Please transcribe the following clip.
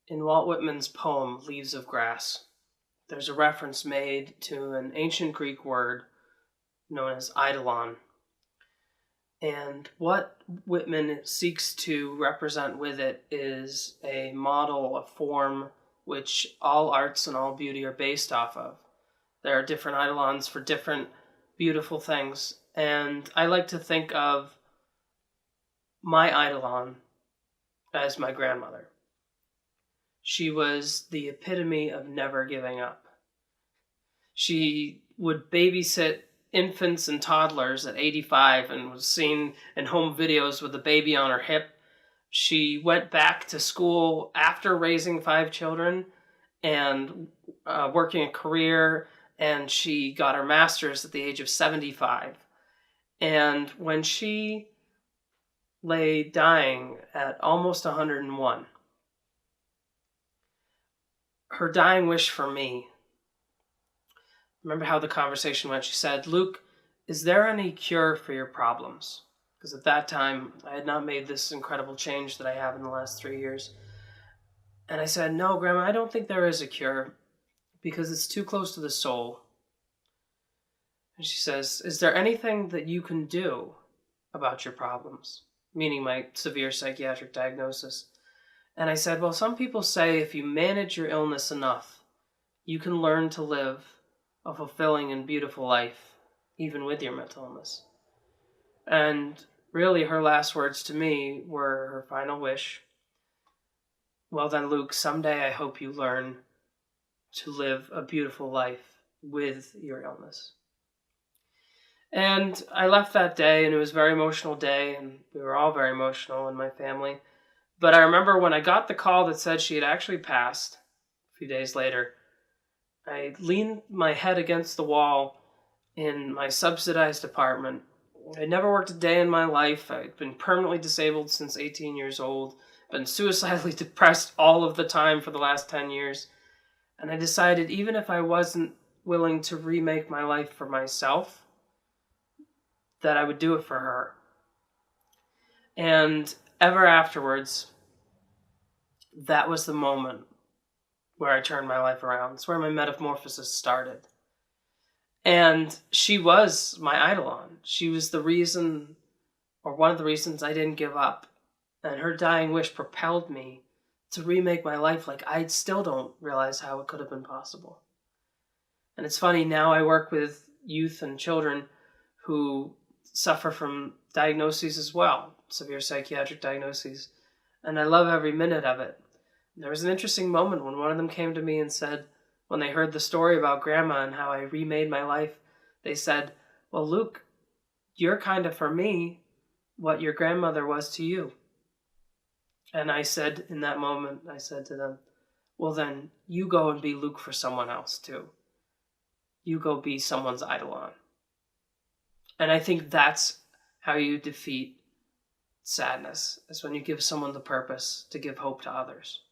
In Walt Whitman's poem, Leaves of Grass, there's a reference made to an ancient Greek word known as Eidolon. And what Whitman seeks to represent with it is a model, a form, which all arts and all beauty are based off of. There are different Eidolons for different beautiful things. And I like to think of my Eidolon as my grandmother. She was the epitome of never giving up. She would babysit infants and toddlers at 85 and was seen in home videos with a baby on her hip. She went back to school after raising 5 children and working a career, and she got her master's at the age of 75. And when she lay dying at almost 101, her dying wish for me, remember how the conversation went. She said, "Luke, is there any cure for your problems?" Because at that time, I had not made this incredible change that I have in the last 3 years. And I said, "No, Grandma, I don't think there is a cure because it's too close to the soul." And she says, "Is there anything that you can do about your problems?" Meaning my severe psychiatric diagnosis. And I said, "Well, some people say if you manage your illness enough, you can learn to live a fulfilling and beautiful life, even with your mental illness." And really, her last words to me were her final wish. "Well then, Luke, someday I hope you learn to live a beautiful life with your illness." And I left that day, and it was a very emotional day, and we were all very emotional in my family. But I remember when I got the call that said she had actually passed a few days later, I leaned my head against the wall in my subsidized apartment. I'd never worked a day in my life. I'd been permanently disabled since 18 years old, been suicidally depressed all of the time for the last 10 years. And I decided even if I wasn't willing to remake my life for myself, that I would do it for her. And ever afterwards, that was the moment where I turned my life around. It's where my metamorphosis started. And she was my Eidolon. She was the reason, or one of the reasons I didn't give up. And her dying wish propelled me to remake my life like I still don't realize how it could have been possible. And it's funny, now I work with youth and children who suffer from diagnoses as well, severe psychiatric diagnoses. And I love every minute of it. There was an interesting moment when one of them came to me and said, when they heard the story about Grandma and how I remade my life, they said, "Well, Luke, you're kind of for me what your grandmother was to you." And I said in that moment, I said to them, "Well then, you go and be Luke for someone else too. You go be someone's Eidolon." And I think that's how you defeat sadness, is when you give someone the purpose to give hope to others.